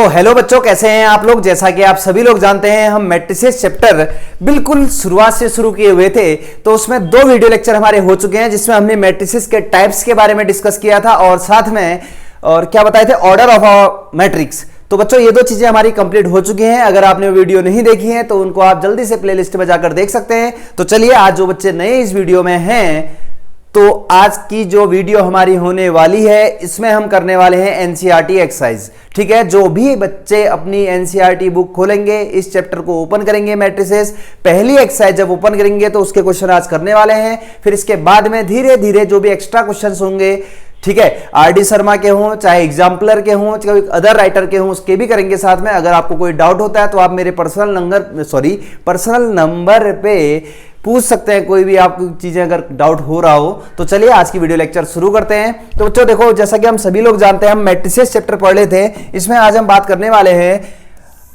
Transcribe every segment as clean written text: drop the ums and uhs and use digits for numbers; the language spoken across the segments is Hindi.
तो हेलो बच्चों, कैसे हैं आप लोग। जैसा कि आप सभी लोग जानते हैं, हम मैट्रिसेस चैप्टर बिल्कुल शुरुआत से शुरू किए हुए थे। तो उसमें 2 वीडियो लेक्चर हमारे हो चुके हैं, जिसमें हमने मैट्रिसेस के टाइप्स के बारे में डिस्कस किया था और साथ में और क्या बताए थे, ऑर्डर ऑफ अ मैट्रिक्स। तो बच्चों ये 2 चीजें हमारी कंप्लीट हो चुकी हैं। अगर आपने वीडियो नहीं देखी है तो उनको आप जल्दी से प्लेलिस्ट में जाकर देख सकते हैं। तो चलिए, आज जो बच्चे नए इस वीडियो में हैं, तो आज की जो वीडियो हमारी होने वाली है, इसमें हम करने वाले हैं एनसीईआरटी एक्सरसाइज। ठीक है, जो भी बच्चे अपनी एनसीईआरटी बुक खोलेंगे, इस चैप्टर को ओपन करेंगे, मैट्रिसेस पहली एक्सरसाइज जब ओपन करेंगे तो उसके क्वेश्चन आज करने वाले हैं। फिर इसके बाद में धीरे धीरे जो भी एक्स्ट्रा क्वेश्चंस होंगे, ठीक है, आरडी शर्मा के हों, चाहे एग्जाम्पलर के हों, चाहे अदर राइटर के हों, उसके भी करेंगे साथ में। अगर आपको कोई डाउट होता है तो आप मेरे पर्सनल नंबर पे पूछ सकते हैं, कोई भी आपको चीजें अगर डाउट हो रहा हो। तो चलिए आज की वीडियो लेक्चर शुरू करते हैं। तो बच्चों देखो, जैसा कि हम सभी लोग जानते हैं, हम मैट्रिसेस चैप्टर पढ़ रहे थे। इसमें आज हम बात करने वाले हैं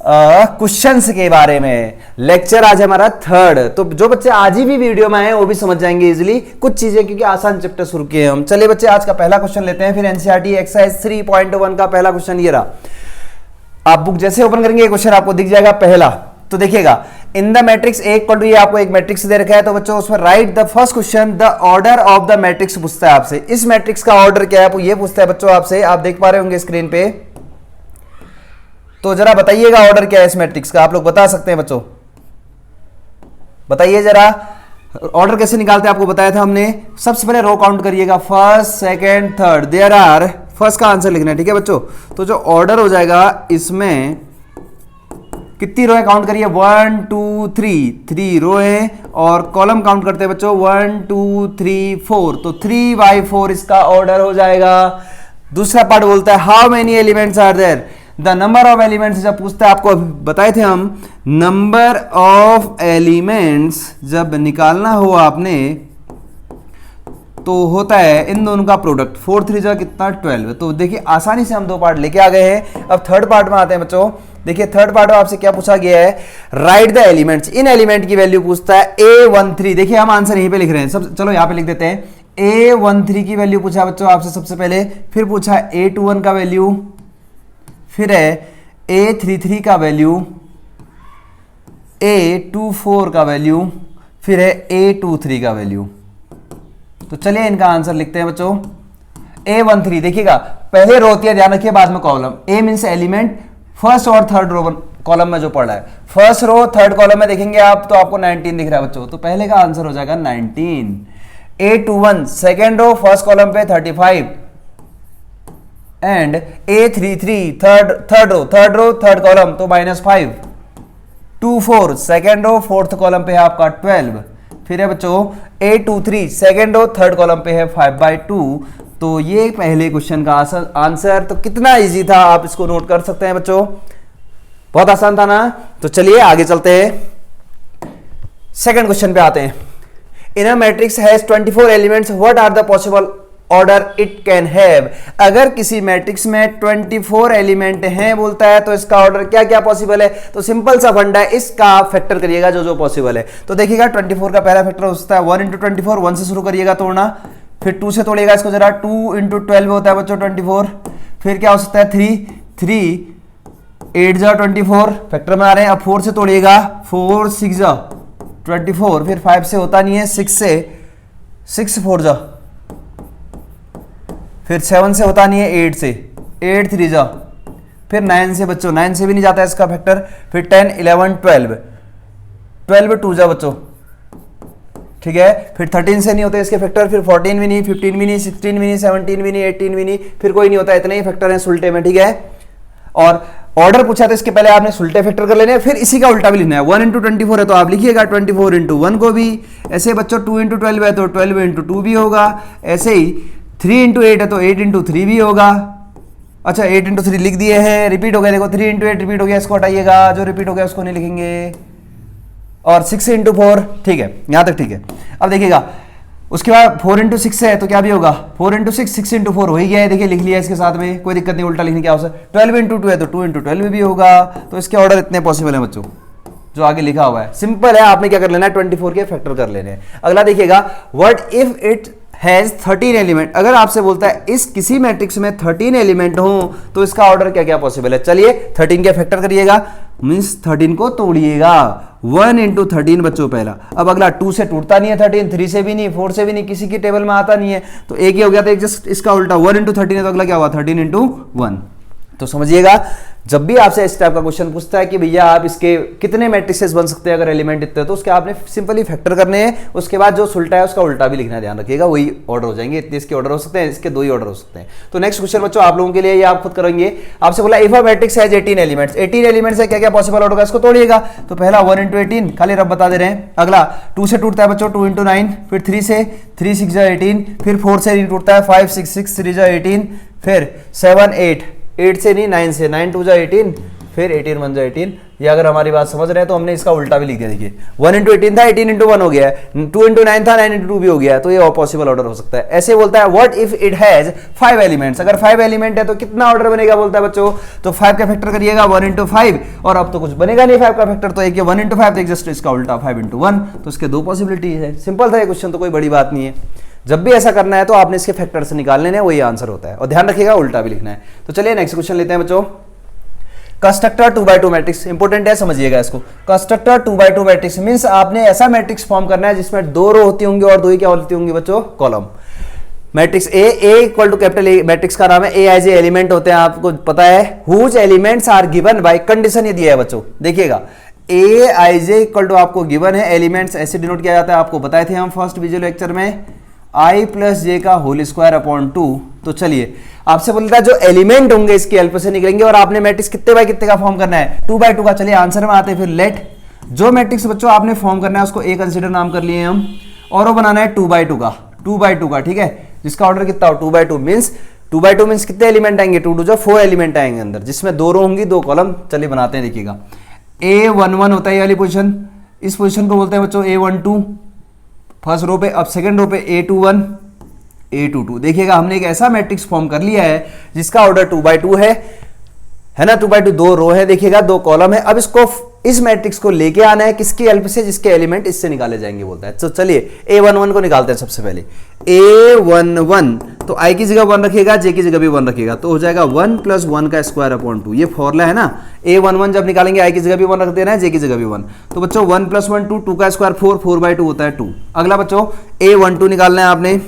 क्वेश्चंस के बारे में। लेक्चर आज हमारा 3rd। तो जो बच्चे आज ही भी वीडियो में आए वो भी समझ जाएंगे इजीली कुछ चीजें, क्योंकि आसान चैप्टर शुरू किए हम। चलिए बच्चे, आज का पहला क्वेश्चन लेते हैं। फिर एनसीईआरटी एक्सरसाइज 3.1 का पहला क्वेश्चन ये रहा। आप बुक जैसे ओपन करेंगे क्वेश्चन आपको दिख जाएगा पहला। तो देखिएगा, in the matrix A equal to, ये आपको एक मैट्रिक्स दे रखा है। तो बच्चों उसमें right the first question, the order of the matrix पूछता है आपसे। इस मैट्रिक्स का ऑर्डर क्या है, ये पूछता है बच्चों आपसे। आप देख पा रहे होंगे स्क्रीन पे। तो जरा बताइएगा ऑर्डर क्या है इस मैट्रिक्स का। आप लोग बता सकते हैं बच्चों, बताइए जरा ऑर्डर कैसे निकालते हैं। आपको बताया था हमने। सबसे पहले रो काउंट करिएगा, first, second, third. There are, first का आंसर लिखना है, ठीक है बच्चों। तो जो ऑर्डर हो जाएगा, इसमें कितनी रो है काउंट करिए, 1 2 3 रो है। और कॉलम काउंट करते हैं बच्चों, 1 2 3 4। तो 3/4 इसका ऑर्डर हो जाएगा। दूसरा पार्ट बोलता है how many elements are there, the number of elements. जब पूछता है, आपको बताए थे हम, नंबर ऑफ एलिमेंट्स जब निकालना हो आपने तो होता है इन दोनों का प्रोडक्ट। 4 3 जा कितना, 12। तो देखिए आसानी से हम 2 पार्ट लेके आ गए हैं। अब थर्ड पार्ट में आते हैं बच्चों। देखिए थर्ड पार्ट में आपसे क्या पूछा गया है, right the elements. In element की वैल्यू पूछता है A13। देखिए हम आंसर यहीं पे लिख रहे हैं सब, चलो यहां पे लिख देते हैं। A13 की वैल्यू पूछा बच्चों आपसे सबसे पहले। फिर पूछा A21 का वैल्यू, फिर है A33 का वैल्यू, A24 का वैल्यू, फिर है A23 का वैल्यू। तो चलिए इनका आंसर लिखते हैं बच्चों। A13 देखिएगा, पहले रो होती है, ध्यान रखिए, बाद में column. A means element, first और थर्ड रो कॉलम में जो पड़ रहा है। फर्स्ट रो थर्ड कॉलम में देखेंगे आप तो आपको 19 दिख रहा है बच्चों। तो पहले का आंसर हो जाएगा 19। A21 second row first column पे 35 and A33 third row third column तो -5। 24 सेकेंड रो फोर्थ कॉलम पे है आपका 12। फिर है बच्चों A23 second row third column पे है 5/2। तो ये पहले क्वेश्चन का आंसर। तो कितना इजी था, आप इसको नोट कर सकते हैं बच्चों, बहुत आसान था ना। तो चलिए आगे चलते हैं, सेकंड क्वेश्चन पे आते हैं। In a matrix has 24 elements, what are the possible order it can have. अगर किसी मैट्रिक्स में 24 एलिमेंट हैं बोलता है, तो इसका ऑर्डर क्या क्या पॉसिबल है। तो सिंपल सा फंडा है, इसका फैक्टर करिएगा जो जो पॉसिबल है। तो देखिएगा 24 का पहला फैक्टर होता है 1 × 24, 1 से शुरू करिएगा तोड़ना। फिर 2 से तोड़िएगा इसको जरा, 2 × 12 होता है बच्चों 24। फिर क्या हो सकता है 3 8 जा 24, फैक्टर में आ रहे हैं। अब 4 से तोड़िएगा, 4 6 जा 24। फिर 5 से होता नहीं है, 6 से 6 4 जा। फिर 7 से होता नहीं है, 8 से 8 3 जा। फिर 9 से बच्चों, 9 से भी नहीं जाता है इसका फैक्टर। फिर 10 11 12 2 जा बच्चों, ठीक है। फिर 13 से नहीं होते इसके फैक्टर। फिर 14 भी नहीं, 15 भी नहीं, 16 भी नहीं, 17 भी नहीं, 18 भी नहीं, फिर कोई नहीं होता। इतने ही फैक्टर हैं सुलटे में, ठीक है। और ऑर्डर पूछा तो इसके पहले आपने सुलटे फैक्टर कर लेने हैं, फिर इसी का उल्टा भी लिखना है। 1 × 24 है तो आप लिखिएगा 24 × 1 को भी। ऐसे बच्चों 2 × 12 है तो 12 × 2 भी होगा। ऐसे ही 3 × 8 है तो 8 × 3 भी होगा। अच्छा 8 × 3 लिख दिए हैं, रिपीट हो गया, देखो 3 × 8 रिपीट हो गया, इसको हटाइएगा, जो रिपीट हो गया उसको नहीं लिखेंगे। और 6 × 4, ठीक है, यहां तक ठीक है। अब देखिएगा उसके बाद 4 × 6 है तो क्या भी होगा, 4 × 6 6 × 4 हो ही गया है। देखिए लिख लिया इसके साथ में, कोई दिक्कत नहीं, उल्टा लिखने की आवश्यकता। 12 × 2 है तो 2 × 12 भी होगा। तो इसके ऑर्डर इतने पॉसिबल है बच्चों, जो आगे लिखा हुआ है। सिंपल है, आपने क्या कर लेना है, 24 के फैक्टर कर लेने हैं। अगला देखिएगा, what if it has 13 element, अगर आपसे बोलता है इस किसी मैट्रिक्स में 13 एलिमेंट हो तो इसका ऑर्डर क्या क्या पॉसिबल है। चलिए 13 के फैक्टर करिएगा, मींस 13 को तोड़िएगा। 1 इंटू 13 बच्चों पहला। अब अगला 2 से टूटता नहीं है 13, 3 से भी नहीं, 4 से भी नहीं, किसी की टेबल में आता नहीं है, तो एक ही हो गया। तो एक जस्ट इसका उल्टा 1 इंटू 13 है तो अगला क्या हुआ 13 इंटू 1। तो समझिएगा जब भी आपसे इस टाइप का क्वेश्चन पूछता है कि भैया आप इसके कितने मैट्रिसेस बन सकते हैं अगर एलिमेंट इतने, तो उसके आपने सिंपली फैक्टर करने हैं, उसके बाद जो उल्टा है उसका उल्टा भी लिखना है, ध्यान रखिएगा, वही ऑर्डर हो जाएंगे। इतने इसके ऑर्डर हो सकते हैं, इसके 2 ही ऑर्डर हो सकते हैं। तो नेक्स्ट क्वेश्चन बच्चों आप लोगों के लिए ये आप खुद करेंगे। आपसे बोला if a matrix has 18 elements, 18 elements है, क्या क्या पॉसिबल ऑर्डर होगा, इसको तोड़िएगा। तो पहला 1 इंटू 18 खाली रब बता दे रहे हैं। अगला 2 से टूटता है बच्चों 2 इंटू 9, फिर 3 से 3 6 जा 18, फिर 4 से नहीं टूटता है 5 6 6 3 जा 18, फिर 7 8 8 से नहीं 9 से 9 2 जा 18, फिर 18 1 जा 18। ये अगर हमारी बात समझ रहे हैं तो हमने इसका उल्टा भी लिख दिया। देखिए 1 इंटू 18 था 18 इंटू 1 हो गया है, 2 इंटू 9 था 9 इंटू 2 भी हो गया है, तो ये पॉसिबल ऑर्डर हो सकता है। ऐसे बोलता है what if it has 5 elements, अगर 5 एलिमेंट है तो कितना ऑर्डर बनेगा बोलता है बच्चों। तो 5 का फैक्टर करिएगा 1 इंटू 5, और अब तो कुछ बनेगा नहीं 5 का फैक्टर, तो एक 1 इंटू 5 तो जस्ट इसका उल्टा 5 इंटू 1, तो इसके 2 पॉसिबिलिटी है। सिंपल था ये क्वेश्चन, तो कोई बड़ी बात नहीं है। जब भी ऐसा करना है तो आपने इसके फैक्टर से निकालने हैं, वही आंसर होता है, और ध्यान रखिएगा उल्टा भी लिखना है। तो चलिए नेक्स्ट क्वेश्चन लेते हैं बच्चों। कंस्ट्रक्टर 2x2 मैट्रिक्स इंपॉर्टेंट है, समझिएगा इसको। कंस्ट्रक्टर 2x2 मैट्रिक्स मींस आपने ऐसा मैट्रिक्स फॉर्म करना है जिसमें 2 रो होती होंगी और 2 ही क्या होती होंगी बच्चों, column. Matrix A equal to capital A, matrix का नाम है। ए आई जे एलिमेंट होते हैं, आपको पता है। Whose elements are given by, condition ये दिया है बच्चों, देखिएगा A I J equal to आपको गिवन है, एलिमेंट्स ऐसे डिनोट किया जाता है, आपको बताए थे हम फर्स्ट वीडियो लेक्चर में, आई प्लस जे का होल स्क्वायर अपॉन 2। तो चलिए आपसे बोलता है जो एलिमेंट होंगे इसकी हेल्प से निकलेंगे, और आपने मैट्रिक्स कितने बाय कितने का फॉर्म करना है, 2x2 का। चलिए आंसर में आते हैं फिर। लेट जो मैट्रिक्स बच्चों आपने फॉर्म करना है उसको ए कंसीडर नाम कर लिए हम, और वो बनाना है 2x2 का, 2x2 का, ठीक है, जिसका ऑर्डर कितना हो 2x2 मींस 2x2 मींस कितने एलिमेंट आएंगे, 2 2 जो 4 एलिमेंट आएंगे अंदर, जिसमें 2 रो होंगी 2 कॉलम। चलिए बनाते हैं, देखिएगा A11 होता है ये वाली पोजीशन, इस पोजीशन को बोलते हैं बच्चों A12 फर्स्ट रो पे। अब सेकंड रो पे A21 A22। देखिएगा हमने एक ऐसा मैट्रिक्स फॉर्म कर लिया है जिसका ऑर्डर 2x2 है ना, 2x2 2 रो है, देखिएगा 2 कॉलम है। अब इसको इस मैट्रिक्स को लेके आना है किसकी हेल्प से, जिसके एलिमेंट इससे निकाले जाएंगे बोलता है। तो चलिए A11 को निकालते हैं सबसे पहले। A11 तो I की जगह 1 रखिएगा, J की जगह भी 1 रखिएगा, तो हो जाएगा 1 प्लस 1 का स्क्वायर अपॉन 2। ये फॉर्मूला है ना, A11 जब निकालेंगे I की जगह भी 1 रख देना है, J की जगह भी 1। तो बच्चों 1 प्लस 1 2, 2 का स्क्वायर 4, 4/2 होता है 2। अगला बच्चों A12 निकालना है आपने,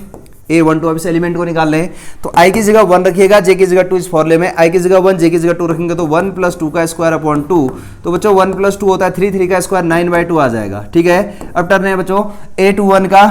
A12 अब इस एलिमेंट को निकाल रहे हैं, तो I की जगह 1 रखिएगा, J की जगह 2 इस फॉर्मूले में, I की जगह 1 J की जगह 2 रखेंगे तो 1 प्लस 2 का स्क्वायर अपॉन 2। तो बच्चों 1 प्लस 2 होता है 3, 3 का स्क्वायर 9/2 आ जाएगा, ठीक है। अब टर्न है बच्चों A21 का,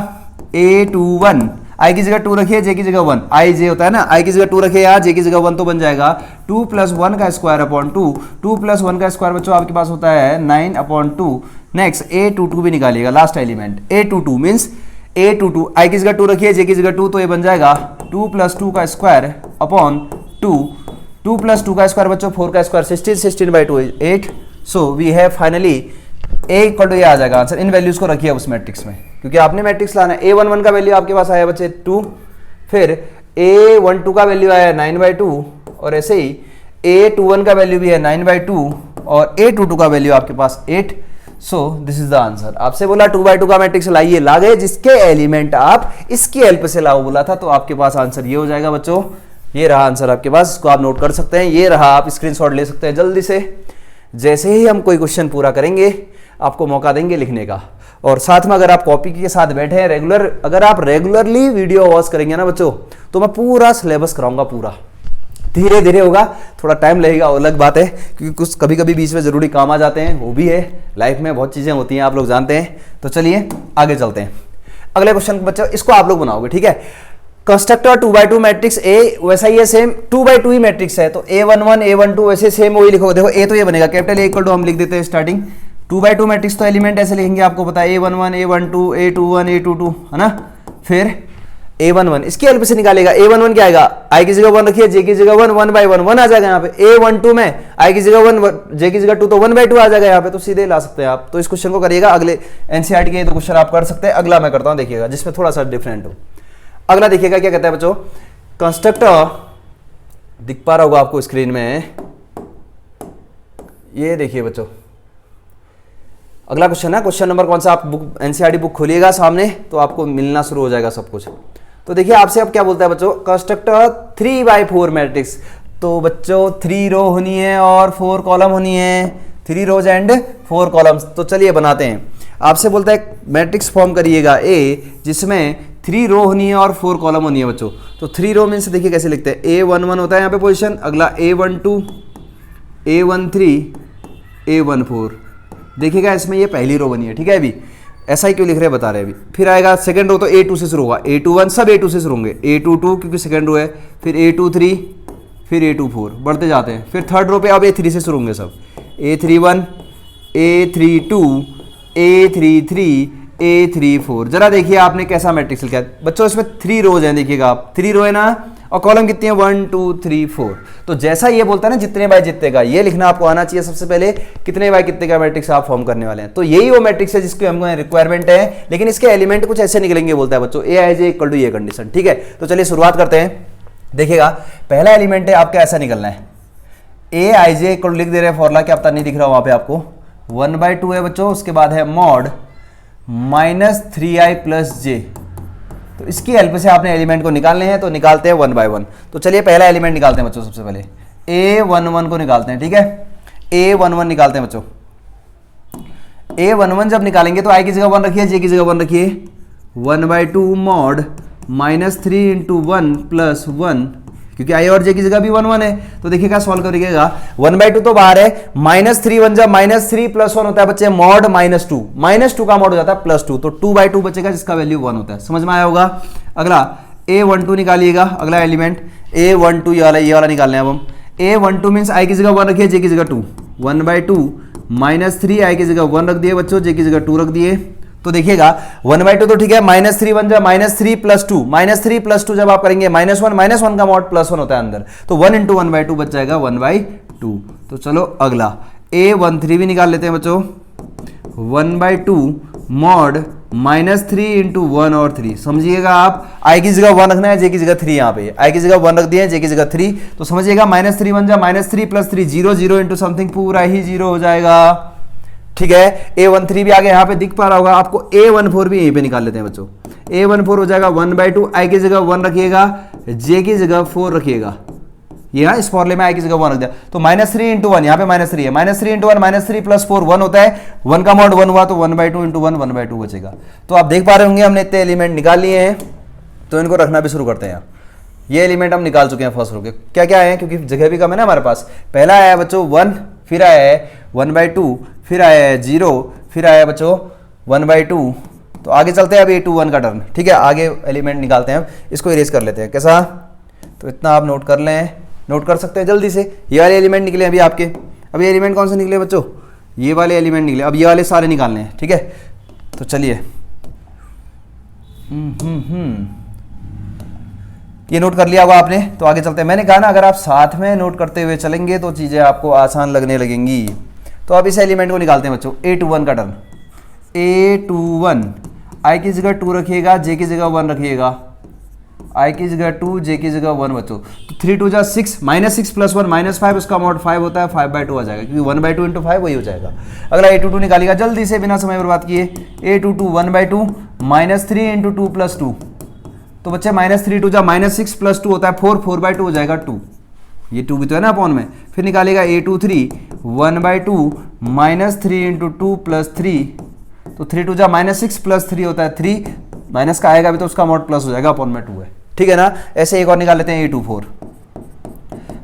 A21 I की जगह 2 रखिए, J की जगह 1, I J होता है ना, I की जगह 2 रखिए यहाँ, J की जगह 1, तो बन जाएगा 2 प्लस 1 का स्क्वायर अपॉन 2। 2 प्लस 1 का स्क्वायर बच्चों आपके पास होता है 9/2। नेक्स्ट A22 भी निकालिएगा, last element A22 means A22 I की जगह 2 रखिए, J की जगह 2, तो ये बन जाएगा 2 प्लस 2 का स्क्वायर अपॉन 2। 2 प्लस 2 का स्क्वायर बच्चों 4 का square 16, 16/2 8। So we have finally A equal to ये आ जाएगा आंसर। इन वैल्यूज को रखिए उस मैट्रिक्स में, क्योंकि आपने मैट्रिक्स लाना है। A11 का वैल्यू आपके पास आया बच्चे 2, फिर A12 का वैल्यू आया 9/2, और ऐसे ही A21 का वैल्यू भी है 9/2, और A22 का वैल्यू आपके पास 8। So this is the answer. आपसे बोला 2x2 का मैट्रिक्स लाइए, ला गए, जिसके एलिमेंट आप इसकी हेल्प से लाओ बोला था, तो आपके पास आंसर ये हो जाएगा बच्चों। ये रहा आंसर आपके पास, इसको आप नोट कर सकते हैं, ये रहा, आप स्क्रीनशॉट ले सकते हैं जल्दी से। जैसे ही हम कोई क्वेश्चन पूरा करेंगे आपको मौका देंगे लिखने का, और साथ में अगर आप कॉपी के साथ बैठे हैं रेगुलर, अगर आप रेगुलरली वीडियो वॉच करेंगे ना बच्चों, तो मैं पूरा सिलेबस कराऊंगा पूरा। धीरे धीरे होगा, थोड़ा टाइम लगेगा, अलग बात है, क्योंकि कुछ कभी कभी बीच में जरूरी काम आ जाते हैं, वो भी है, लाइफ में बहुत चीजें होती हैं, आप लोग जानते हैं। तो चलिए आगे चलते हैं। अगले क्वेश्चन बच्चों इसको आप लोग बनाओगे, ठीक है। कंस्ट्रक्टर 2x2 मैट्रिक्स ए, वैसा ही है सेम, 2x2 ही मैट्रिक्स है, तो A11 A12 वैसे सेम वही लिखो। देखो ए तो ये बनेगा कैपिटल A इक्वल टू हम लिख देते हैं स्टार्टिंग, 2x2 मैट्रिक्स तो एलिमेंट ऐसे लिखेंगे, आपको पता है A11 A12 A21 A22 है ना। फिर A11 इसकी हेल्प से निकालेगा, A11 क्या आएगा, I की जगह 1 रखिए, J की जगह 1, 1/1 1 आ जाएगा यहाँ पे। A12 में I की जगह 1 J की जगह 2, तो 1/2 आ जाएगा यहाँ पे, तो सीधे ला सकते हैं आप। तो इस क्वेश्चन को करिएगा, अगले NCERT के 2 क्वेश्चन आप कर सकते हैं। अगला मैं करता हूँ, देखिएगा, जिसमें थोड़ा सा डिफरेंट हो। अगला देखिएगा क्या कहता है बच्चों, कंस्ट्रक्टर दिख पा रहा होगा आपको स्क्रीन में, ये देखिए बच्चों अगला क्वेश्चन है। क्वेश्चन नंबर कौन सा, आप बुक NCERT बुक खोलिएगा सामने तो आपको मिलना शुरू हो जाएगा सब कुछ। तो देखिए आपसे अब क्या बोलता है बच्चों, कंस्ट्रक्ट 3/4 मैट्रिक्स। तो बच्चों 3 रो होनी है और 4 कॉलम होनी है, 3 रोज एंड 4 कॉलम्स। तो चलिए बनाते हैं। आपसे बोलता है मैट्रिक्स फॉर्म करिएगा ए, जिसमें 3 रो होनी है और 4 कॉलम होनी है बच्चों। तो 3 रो मीन्स देखिए कैसे लिखते हैं, A11 होता है यहाँ पे पोजीशन, अगला A12, A13, A14। देखिएगा इसमें ये पहली रो बनी है, ठीक है। अभी ऐसा ही क्यों लिख रहे हैं बता रहे हैं अभी। फिर आएगा सेकंड रो, तो A2 से शुरू होगा, A21 सब A2 से शुरू होंगे, A22 क्योंकि सेकंड रो है, फिर A23, फिर A24, बढ़ते जाते हैं। फिर थर्ड रो पे अब A3 से शुरू होंगे सब, A31, A32, A33, A34। जरा देखिए आपने कैसा मैट्रिक्स लिखा है बच्चों। इसमें 3 रोज हैं, देखिएगा आप 3 रो है ना, और कॉलम कितनी है 1 2 3 4। तो जैसा ये बोलता है ना जितने बाय जितने का, ये लिखना आपको आना चाहिए सबसे पहले, कितने बाय कितने का मैट्रिक्स आप फॉर्म करने वाले हैं। तो यही वो मैट्रिक्स है जिसकी हमको रिक्वायरमेंट है, लेकिन इसके एलिमेंट कुछ ऐसे निकलेंगे बोलता है बच्चों, Aij इक्वल टू ये कंडीशन, ठीक है। तो चलिए शुरुआत करते हैं। देखिएगा पहला एलिमेंट है आपका ऐसा निकलना है, Aij इक्वल लिख दे रहे हैं फॉर्मूला, क्या पता नहीं दिख रहा वहां पे आपको, 1/2 है बच्चों, उसके बाद है मॉड -3i + j। तो इसकी हेल्प से आपने एलिमेंट को निकालने हैं, तो निकालते हैं 1 by 1। तो चलिए पहला एलिमेंट निकालते हैं बच्चों। सबसे पहले A11 को निकालते हैं, ठीक है। A11 निकालते हैं बच्चों। A11 जब निकालेंगे तो i की जगह 1 रखिए, j की जगह 1 रखिए, 1/2 मॉड -3 × 1 + 1, क्योंकि i और j की जगह भी 1 1 है। तो देखिएगा सॉल्व करिएगा, 1/2 तो बाहर है, -3 1 जब -3 + 1 होता है बच्चे, मॉड -2 का मॉड हो जाता है +2, तो 2/2 बचेगा जिसका वैल्यू 1 होता है। समझ में आया होगा। अगला A12 निकालिएगा, अगला एलिमेंट A12 ये वाला निकालना है अब हम। A12 मीन्स i की जगह 1 रखिए, j की जगह 2, 1/2 -3 i की जगह 1 रख दिए बच्चों, j की जगह 2 रख दिए। तो देखिएगा 1/2 तो ठीक है, -3 1 जब -3 + 2, -3 + 2 जब आप करेंगे -1 का मॉड +1 होता है अंदर, तो 1 × 1/2 बच जाएगा 1/2। तो चलो अगला A13 भी निकाल लेते हैं बच्चों, 1/2 मॉड -3 × 1 और 3। समझिएगा आप, i की जगह 1 रखना है, j की जगह 3 यहाँ पे, i की जगह 1 रख दिए, j की जगह 3। तो समझिएगा -3 1 जब -3 + 3 0 0 × समथिंग पूरा ही 0 हो जाएगा, ठीक है। A13 भी आगे यहाँ पे दिख पा रहा होगा आपको, A14 भी यहीं पे निकाल लेते हैं बच्चों। A14 हो जाएगा 1/2, i की जगह 1 रखिएगा, j की जगह 4 रखिएगा, ये इस फॉर्मूले में i की जगह 1 रख दिया। तो -3 × 1, यहाँ पे -3 है, -3 × 1 -3 + 4 1 होता है, 1 का मॉड 1 हुआ, तो 1/2 × 1 1/2 बचेगा। तो आप देख पा रहे होंगे हमने इतने एलिमेंट निकाल लिए हैं, तो इनको रखना भी शुरू करते हैं। ये एलिमेंट हम निकाल चुके हैं फर्स्ट रो के, क्या क्या है, क्योंकि जगह भी कम है ना हमारे पास। पहला आया बच्चों 1, फिर आया है 1/2, फिर आया है 0, फिर आया बच्चों 1/2। तो आगे चलते हैं अब A21 का टर्न, ठीक है। आगे एलिमेंट निकालते हैं, इसको इरेज कर लेते हैं, कैसा। तो इतना आप नोट कर लें, नोट कर सकते हैं जल्दी से। ये वाले एलिमेंट निकले अभी आपके, अब ये एलिमेंट कौन से निकले बच्चों, ये वाले एलिमेंट निकले। अब ये वाले सारे निकालने हैं, ठीक है। तो चलिए ये नोट कर लिया होगा आपने, तो आगे चलते हैं। मैंने कहा ना अगर आप साथ में नोट करते हुए चलेंगे तो चीज़ें आपको आसान लगने लगेंगी। तो अब इस एलिमेंट को निकालते हैं बच्चों, A21 का टर्न। A21 i की जगह 2 रखिएगा, j की जगह 1 रखिएगा, i की जगह 2, j की जगह 1 बच्चों। तो 3 2 जा 6, -6 + 1 -5, उसका मॉड 5 होता है, 5/2 आ जाएगा, क्योंकि 1/2 × 5 वही हो जाएगा। अगला A22 निकालिएगा जल्दी से बिना समय बर्बाद किए। A22 1/2 -3 × 2 + 2, तो बच्चे -3 2 जा -6 + 2 होता है 4, 4/2 हो जाएगा 2, ये 2 भी तो है ना अपॉन में। फिर निकालिएगा A23 1/2 -3 × 2 + 3, तो 3 2 जा -6 + 3 होता है 3, माइनस का आएगा भी तो उसका मॉड प्लस हो जाएगा, अपॉन में 2 है, ठीक है ना। ऐसे एक और निकाल लेते हैं A24,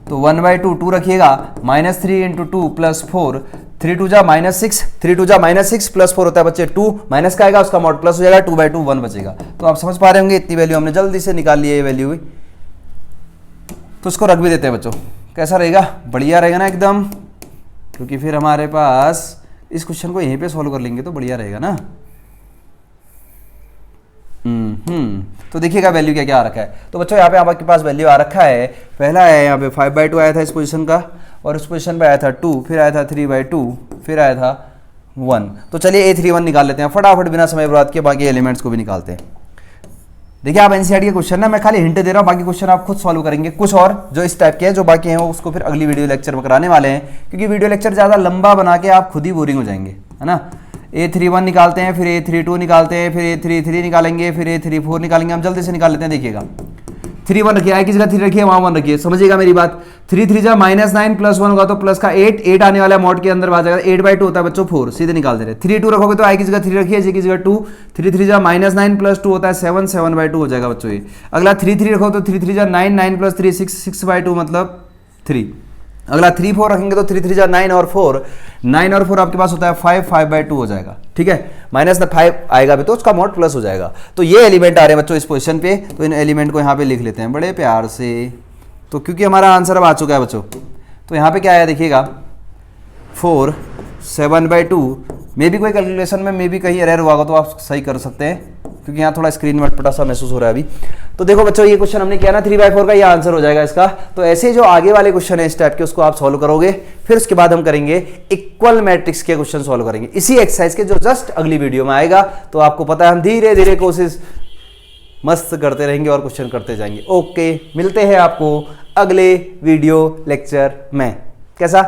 तो 1/2 2 रखिएगा, -3 × 2 + 4, 3 2 जा -6, 3 2 जा -6 + 4 होता है बच्चे 2, माइनस का आएगा उसका मॉड प्लस हो जाएगा, 2/2 1 बचेगा। तो आप समझ पा रहे होंगे इतनी वैल्यू हमने जल्दी से निकाल ली है, ये वैल्यू हुई। तो इसको रख भी देते हैं बच्चों, कैसा रहेगा, बढ़िया रहेगा ना एकदम, क्योंकि फिर हमारे पास इस क्वेश्चन को यहीं पे सॉल्व कर लेंगे तो बढ़िया रहेगा ना। तो देखिएगा वैल्यू क्या क्या आ रखा है। तो बच्चों यहाँ पे आपके पास वैल्यू आ रखा है, पहला है यहाँ पे 5/2 आया था इस पोजीशन का, और इस पोजीशन पे आया था 2, फिर आया था 3/2, फिर आया था 1। तो चलिए A31 निकाल लेते हैं फटाफट बिना समय बर्बाद किए, बाकी एलिमेंट्स को भी निकालते हैं। देखिए आप एनसीईआरटी के क्वेश्चन ना मैं खाली हिंट दे रहा हूँ, बाकी क्वेश्चन आप खुद सॉल्व करेंगे। कुछ और जो इस टाइप के हैं जो बाकी हैं उसको फिर अगली वीडियो लेक्चर में कराने वाले हैं, क्योंकि वीडियो लेक्चर ज़्यादा लंबा बना के आप खुद ही बोरिंग हो जाएंगे, है ना। A31 निकालते हैं, फिर A32 निकालते हैं, फिर A33 निकालेंगे, फिर A34 निकालेंगे। हम जल्दी से निकाल लेते हैं, देखिएगा 3 1 रखिए, आई की जगह 3 रखिए, वहाँ 1 रखिए, समझिएगा मेरी बात। 3 3 जा -9 प्लस 1 होगा तो प्लस का 8 आने वाला है, मॉड के अंदर आ जाएगा, 8/2 होता है बच्चों 4, सीधे निकाल दे रहे। 3 2 रखोगे तो आई की जगह 3 रखिए, जी की जगह 2, 3 3 जा -9 प्लस 2 होता है 7, 7/2 हो जाएगा बच्चों ये। अगला 3 3 रखो तो 3 3 जा 9, 9 प्लस 3 6, 6/2 मतलब 3। अगला 3 4 रखेंगे तो 3 3 जा 9 और 4, 9 और 4 आपके पास होता है 5, 5/2 हो जाएगा, ठीक है। -5 आएगा भी तो उसका मॉड प्लस हो जाएगा। तो ये एलिमेंट आ रहे हैं बच्चों इस पोजीशन पे, तो इन एलिमेंट को यहाँ पे लिख लेते हैं बड़े प्यार से। तो क्योंकि हमारा आंसर अब आ चुका है बच्चों, तो यहाँ पे क्या आया देखिएगा 4, 7/2। मे भी कोई कैलकुलेशन में मे भी कहीं एरर हुआ तो आप सही कर सकते हैं, क्योंकि यहाँ थोड़ा स्क्रीन में अटपटा सा महसूस हो रहा है अभी। तो देखो बच्चों, ये क्वेश्चन हमने किया ना 3/4 का, ये आंसर हो जाएगा इसका। तो ऐसे जो आगे वाले क्वेश्चन है इस टाइप के, उसको आप सॉल्व करोगे, फिर उसके बाद हम करेंगे इक्वल मैट्रिक्स के क्वेश्चन सॉल्व करेंगे इसी एक्सरसाइज के, जो जस्ट अगली वीडियो में आएगा। तो आपको पता है हम धीरे धीरे कोशिश मस्त करते रहेंगे और क्वेश्चन करते जाएंगे। ओके, मिलते हैं आपको अगले वीडियो लेक्चर में। कैसा?